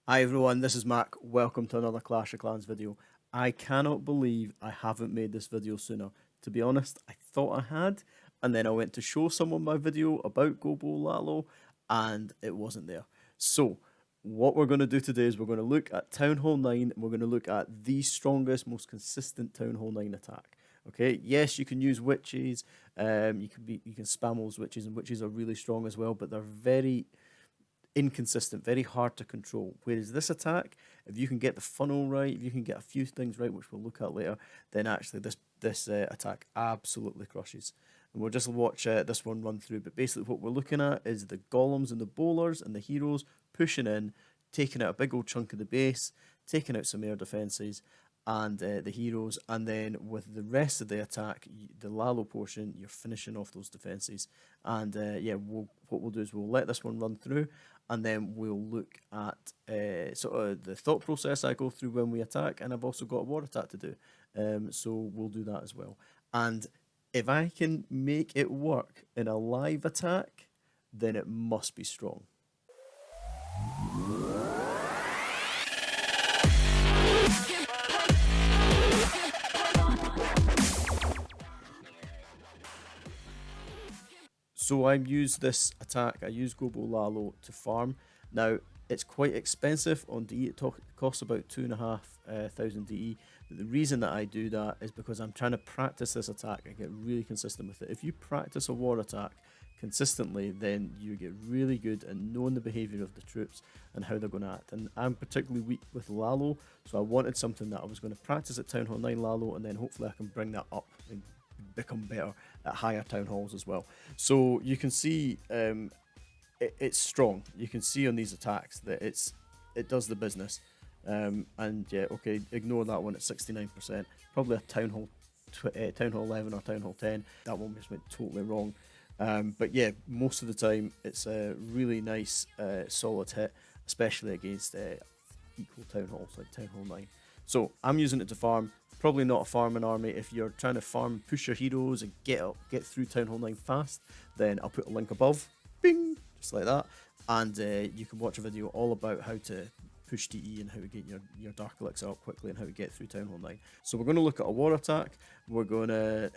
Hi everyone, this is Mark. Welcome to another Clash of Clans video. I cannot believe I haven't made this video sooner. To be honest, I thought I had, and then I went to show someone my video about GoBoLaLo, and it wasn't there. So, what we're going to do today is we're going to look at Town Hall 9, and we're going to look at the strongest, most consistent Town Hall 9 attack. Okay, yes, you can use witches, you can spam those witches, and witches are really strong as well, but they're very inconsistent, very hard to control. Whereas this attack, if you can get the funnel right, if you can get a few things right, which we'll look at later, then actually this attack absolutely crushes. And we'll just watch this one run through. But basically, what we're looking at is the golems and the bowlers and the heroes pushing in, taking out a big old chunk of the base, taking out some air defenses, and the heroes, and then with the rest of the attack, the Lalo portion, you're finishing off those defenses. And yeah, what we'll do is we'll let this one run through, and then we'll look at sort of the thought process I go through when we attack, and I've also got a war attack to do, so we'll do that as well. And if I can make it work in a live attack, then it must be strong. So I use this attack, I use GoBoLaLo to farm. Now, it's quite expensive on DE, it costs about 2,500 DE. But the reason that I do that is because I'm trying to practice this attack and get really consistent with it. If you practice a war attack consistently, then you get really good at knowing the behaviour of the troops and how they're going to act. And I'm particularly weak with Lalo, so I wanted something that I was going to practice at Town Hall 9 Lalo, and then hopefully I can bring that up and become better at higher town halls as well. So you can see it's strong. You can see on these attacks that it does the business. And yeah, okay, ignore that one at 69%. Probably a town hall 11 or town hall 10. That one just went totally wrong. But yeah, most of the time it's a really nice solid hit, especially against equal town halls like town hall 9. So I'm using it to farm. Probably not a farming army. If you're trying to farm, push your heroes and get through Town Hall 9 fast, then I'll put a link above, bing, just like that, and you can watch a video all about how to push DE and how to get your Dark Elixir up quickly and how to get through Town Hall 9. So we're going to look at a war attack. We're going to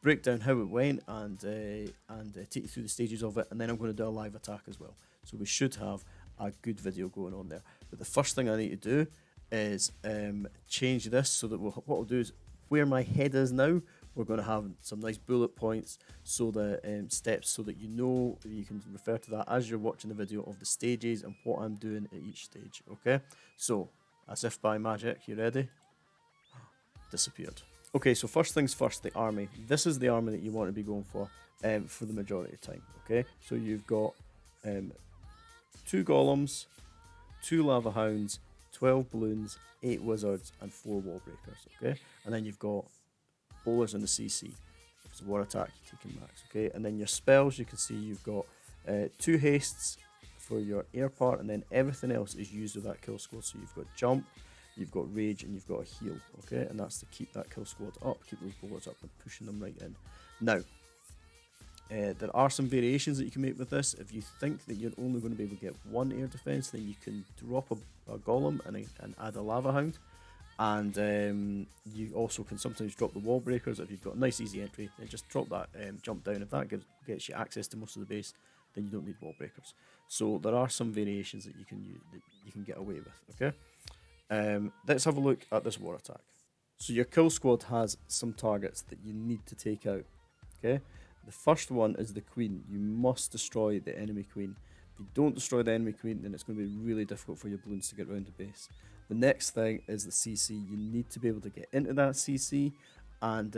break down how it went and take you through the stages of it, and then I'm going to do a live attack as well. So we should have a good video going on there. But the first thing I need to do is change this so that what we'll do is where my head is now, we're going to have some nice bullet points, so the steps, so that you can refer to that as you're watching the video of the stages and what I'm doing at each stage. Okay, so as if by magic, you ready? Disappeared. Okay, so first things first, the army. This is the army that you want to be going for the majority of the time. Okay, so you've got 2 golems, 2 lava hounds, 12 balloons, 8 wizards, and 4 wall breakers, okay? And then you've got bowlers in the CC. If it's a war attack, you're taking max, okay? And then your spells, you can see you've got 2 hastes for your air part, and then everything else is used with that kill squad. So you've got jump, you've got rage, and you've got a heal, okay? And that's to keep that kill squad up, keep those bowlers up, and pushing them right in. Now, there are some variations that you can make with this. If you think that you're only going to be able to get 1 air defense, then you can drop a golem and add a lava hound. And you also can sometimes drop the wall breakers. If you've got a nice easy entry, then just drop that jump down. If that gets you access to most of the base, then you don't need wall breakers. So there are some variations that you can use, that you can get away with. Okay, let's have a look at this war attack. So your kill squad has some targets that you need to take out. Okay. The first one is the queen. You must destroy the enemy queen. If you don't destroy the enemy queen, then it's going to be really difficult for your balloons to get around the base. The next thing is the CC. You need to be able to get into that CC and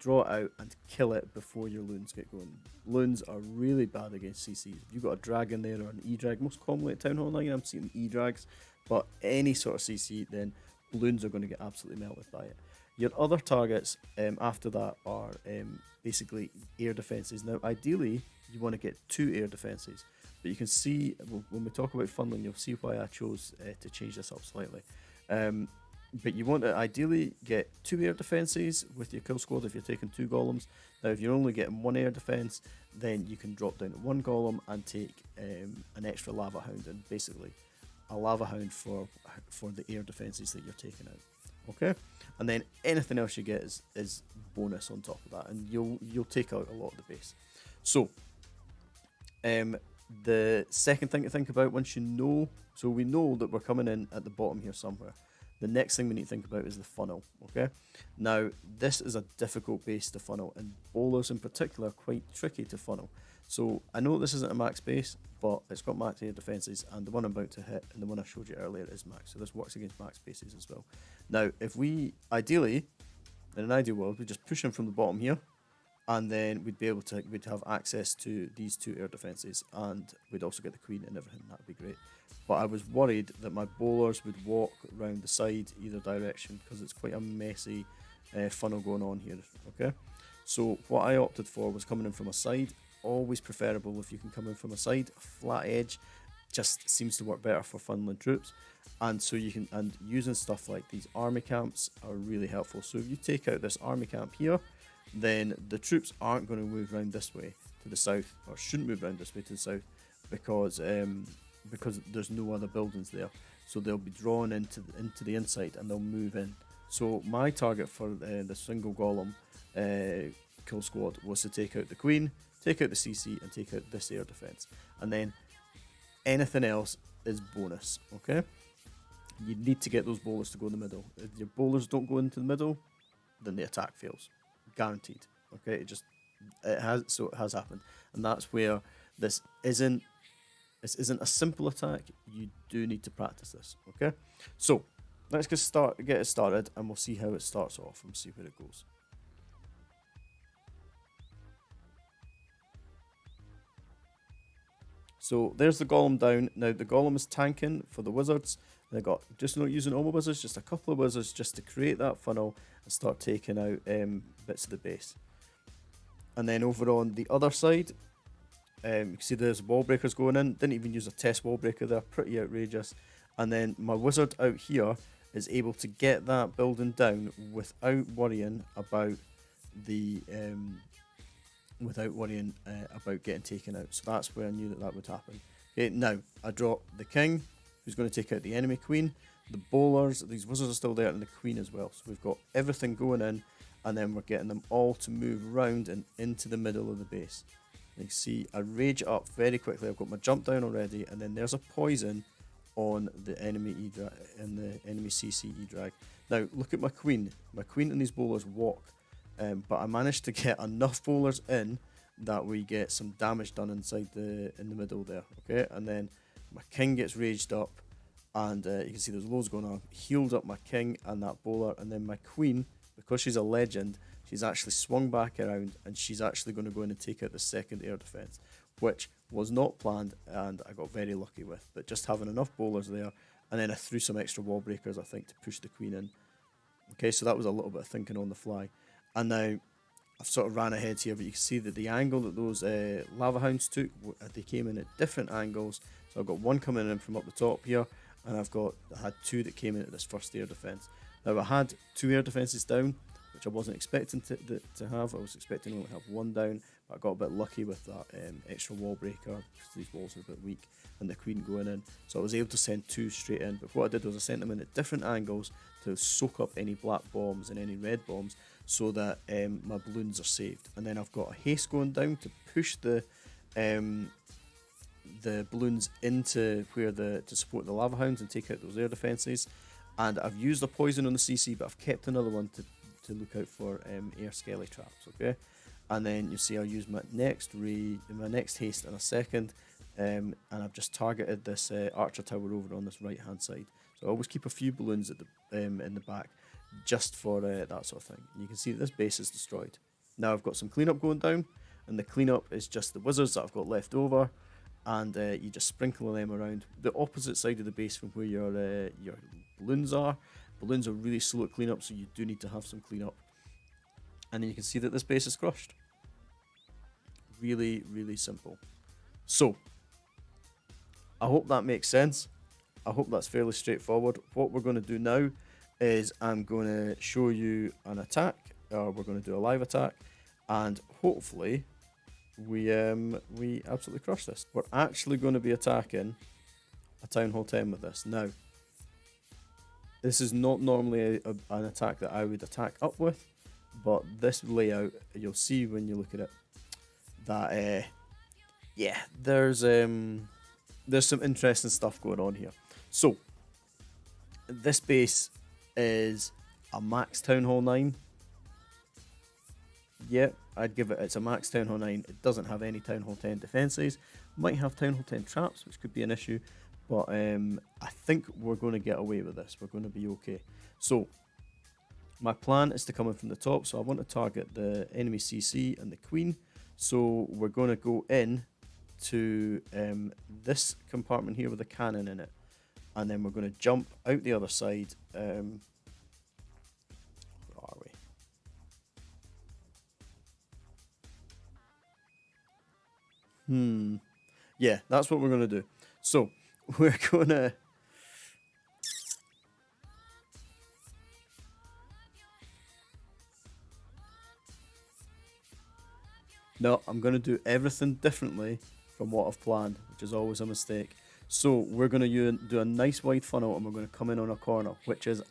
draw it out and kill it before your loons get going. Loons are really bad against CCs. If you've got a drag in there or an E-drag, most commonly at Town Hall 9 I'm seeing E-drags, but any sort of CC, then balloons are going to get absolutely melted by it. Your other targets after that are basically air defenses. Now, ideally, you want to get 2 air defenses, but you can see when we talk about funneling, you'll see why I chose to change this up slightly. But you want to ideally get 2 air defenses with your kill squad if you're taking 2 golems. Now, if you're only getting 1 air defense, then you can drop down to 1 golem and take an extra lava hound and basically a lava hound for the air defenses that you're taking out. Okay, and then anything else you get is bonus on top of that, and you'll take out a lot of the base. So the second thing to think about once you know, so we know that we're coming in at the bottom here somewhere. The next thing we need to think about is the funnel, okay? Now, this is a difficult base to funnel, and bowlers in particular are quite tricky to funnel. So I know this isn't a max base, but it's got max air defenses, and the one I'm about to hit and the one I showed you earlier is max, so this works against max bases as well. Now, if we, ideally, in an ideal world, we just push in from the bottom here, and then we'd have access to these two air defenses, and we'd also get the queen and everything. That'd be great. But I was worried that my bowlers would walk around the side either direction, because it's quite a messy funnel going on here. Okay, so what I opted for was coming in from a side. Always preferable if you can come in from a side. A flat edge just seems to work better for funneling troops, and so you can, and using stuff like these army camps are really helpful. So if you take out this army camp here, then the troops aren't going to move around this way to the south, or shouldn't move around this way to the south, because there's no other buildings there. So they'll be drawn into the inside, and they'll move in. So my target for the single golem kill squad was to take out the queen, take out the CC, and take out this air defense, and then anything else is bonus. Okay, you need to get those bowlers to go in the middle. If your bowlers don't go into the middle, then the attack fails, guaranteed. Okay, it has happened, and that's where this isn't a simple attack. You do need to practice this. Okay, so let's get it started, and we'll see how it starts off and see where it goes. So there's the golem down. Now the golem is tanking for the wizards. They got, just not using all my wizards, just a couple of wizards just to create that funnel and start taking out bits of the base. And then over on the other side, you can see there's wall breakers going in. Didn't even use a test wall breaker there, pretty outrageous. And then my wizard out here is able to get that building down without worrying about the about getting taken out. So that's where I knew that would happen. Okay, now I drop the king, who's going to take out the enemy queen, the bowlers, these wizards are still there, and the queen as well. So we've got everything going in, and then we're getting them all to move around and into the middle of the base. You can see I rage up very quickly. I've got my jump down already, and then there's a poison on the enemy enemy CC drag. Now look at my queen. My queen and these bowlers walk. But I managed to get enough bowlers in that we get some damage done inside in the middle there. Okay, and then my king gets raged up, and you can see there's loads going on. Healed up my king and that bowler, and then my queen, because she's a legend, she's actually swung back around, and she's actually going to go in and take out the second air defense, which was not planned, and I got very lucky with. But just having enough bowlers there, and then I threw some extra wall breakers, I think, to push the queen in. Okay, so that was a little bit of thinking on the fly. And now I've sort of ran ahead here, but you can see that the angle that those lava hounds took, they came in at different angles. So I've got one coming in from up the top here, and I had two that came in at this first air defense. Now I had two air defenses down, which I wasn't expecting to have. I was expecting to only have one down, but I got a bit lucky with that extra wall breaker, because these walls are a bit weak, and the queen going in. So I was able to send two straight in, but what I did was I sent them in at different angles to soak up any black bombs and any red bombs, so that my balloons are saved. And then I've got a haste going down to push the balloons into to support the lava hounds and take out those air defenses. And I've used a poison on the CC, but I've kept another one to look out for air skelly traps. Okay, and then you see I'll use my next haste in a second, and I've just targeted this archer tower over on this right hand side. So I always keep a few balloons at the in the back, just for that sort of thing. And you can see that this base is destroyed. Now I've got some cleanup going down, and the cleanup is just the wizards that I've got left over, and you just sprinkle them around the opposite side of the base from where your balloons are. Balloons are really slow at cleanup, so you do need to have some cleanup. And then you can see that this base is crushed. Really, really simple. So I hope that makes sense. I hope that's fairly straightforward. What we're going to do now is I'm going to show you an attack, or we're going to do a live attack, and hopefully we absolutely crush this. We're actually going to be attacking a Town Hall 10 with this. Now, this is not normally an attack that I would attack up with, but this layout, you'll see when you look at it, that yeah, there's some interesting stuff going on here. So, this base is a max Town Hall 9. Yeah, I'd give it's a max Town Hall 9. It doesn't have any Town Hall 10 defences. Might have Town Hall 10 traps, which could be an issue. But I think we're going to get away with this. We're going to be okay. So, my plan is to come in from the top. So, I want to target the enemy CC and the Queen. So, we're going to go in to this compartment here with a cannon in it. And then we're going to jump out the other side. Where are we? Yeah, that's what we're going to do. So, we're going to... No, I'm going to do everything differently from what I've planned, which is always a mistake. So, we're going to do a nice wide funnel and we're going to come in on a corner, which is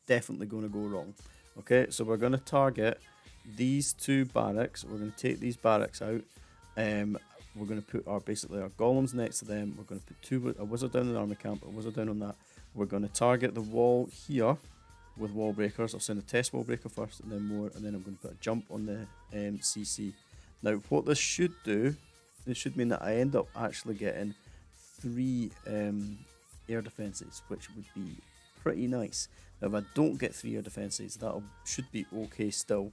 definitely going to go wrong. Okay, so we're going to target these two barracks. We're going to take these barracks out. We're going to put basically our golems next to them. We're going to put a wizard down in the army camp, a wizard down on that. We're going to target the wall here with wall breakers. I'll send a test wall breaker first, and then more, and then I'm going to put a jump on the CC. Now, what this should do, this should mean that I end up actually getting 3 air defenses, which would be pretty nice. Now, if I don't get 3 air defenses, that should be okay still.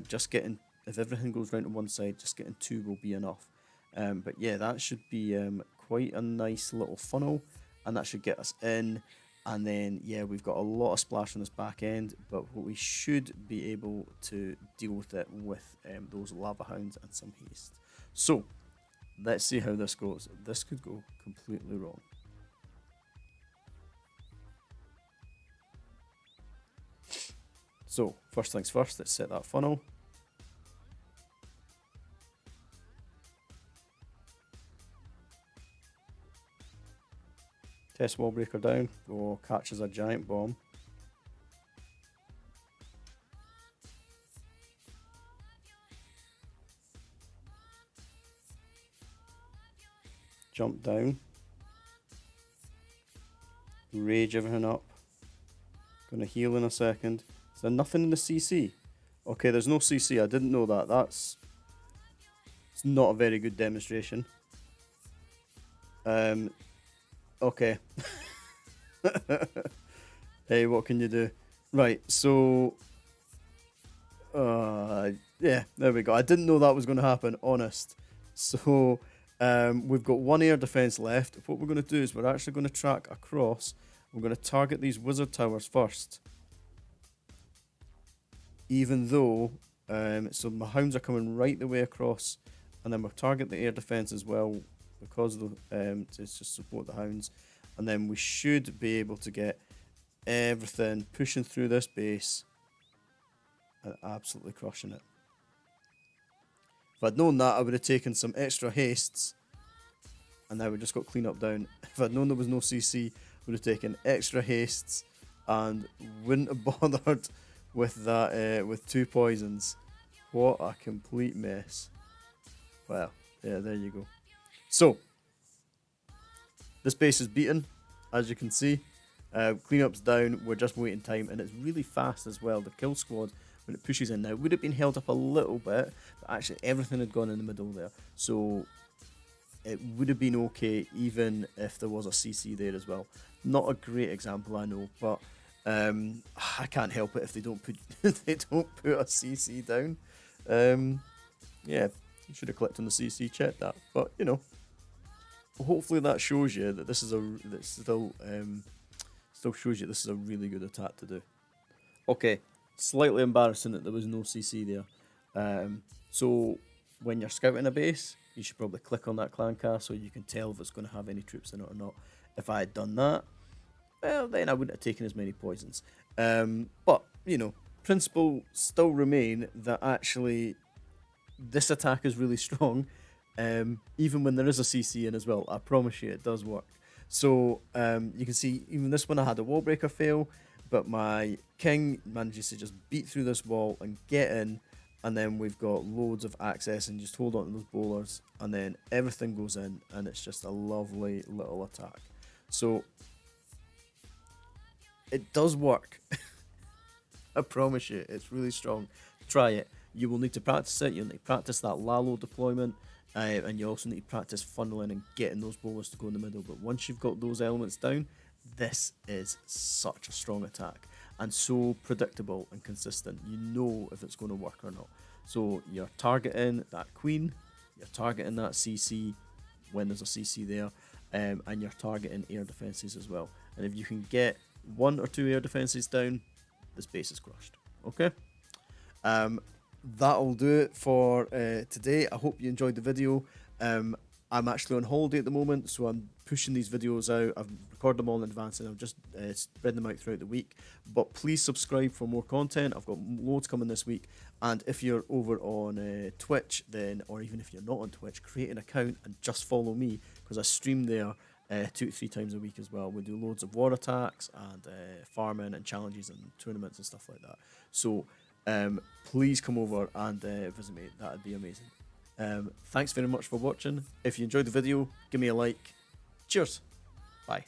Just getting, if everything goes round to one side, just getting 2 will be enough. But yeah, that should be quite a nice little funnel, and that should get us in. And then, yeah, we've got a lot of splash on this back end, but we should be able to deal with it with those lava hounds and some haste. So, let's see how this goes. This could go completely wrong. So, first things first, let's set that funnel. Test wall breaker down. Oh, catches a giant bomb. Jump down. Rage everything up. Gonna heal in a second. Is there nothing in the CC? Okay, there's no CC. I didn't know that. It's not a very good demonstration. Okay. Hey, what can you do? Right, so... yeah, there we go. I didn't know that was going to happen, honest. So, we've got 1 air defense left. What we're going to do is we're actually going to track across. We're going to target these wizard towers first. Even though... so my hounds are coming right the way across. And then we'll target the air defense as well, because of the, to just support the hounds, and then we should be able to get everything pushing through this base and absolutely crushing it. If I'd known that, I would have taken some extra hastes, and now we just got clean up down. If I'd known there was no CC, I would have taken extra hastes and wouldn't have bothered with that with 2 poisons. What a complete mess. Well, yeah, there you go. So, this base is beaten, as you can see. Cleanup's down, we're just waiting time, and it's really fast as well. The kill squad, when it pushes in now, would have been held up a little bit, but actually everything had gone in the middle there. So, it would have been okay even if there was a CC there as well. Not a great example, I know, but I can't help it if they don't put they don't put a CC down. Yeah, you should have clicked on the CC, checked that, but you know. Hopefully that shows you that this is still shows you this is a really good attack to do. Okay, slightly embarrassing that there was no CC there. So when you're scouting a base, you should probably click on that clan car so you can tell if it's going to have any troops in it or not. If I had done that, well, then I wouldn't have taken as many poisons. But you know, principle still remain that actually this attack is really strong. Even when there is a CC in as well, I promise you it does work. So you can see even this one I had a wall breaker fail, but my king manages to just beat through this wall and get in, and then we've got loads of access and just hold on to those bowlers, and then everything goes in, and it's just a lovely little attack. So it does work. I promise you, it's really strong. Try it. You will need to practice it. You'll need to practice that Lalo deployment, and you also need to practice funneling and getting those bowlers to go in the middle. But once you've got those elements down, this is such a strong attack and so predictable and consistent. You know if it's going to work or not. So you're targeting that queen, you're targeting that CC when there's a CC there, and you're targeting air defenses as well. And if you can get 1 or 2 air defenses down, this base is crushed. Okay, that'll do it for today. I hope you enjoyed the video. I'm actually on holiday at the moment, so I'm pushing these videos out. I've recorded them all in advance and I'm just spreading them out throughout the week. But please subscribe for more content. I've got loads coming this week. And if you're over on Twitch, then, or even if you're not on Twitch, create an account and just follow me, because I stream there 2 to 3 times a week as well. We do loads of war attacks and farming and challenges and tournaments and stuff like that. So please come over and visit me. That'd be amazing. Thanks very much for watching. If you enjoyed the video, give me a like. Cheers. Bye.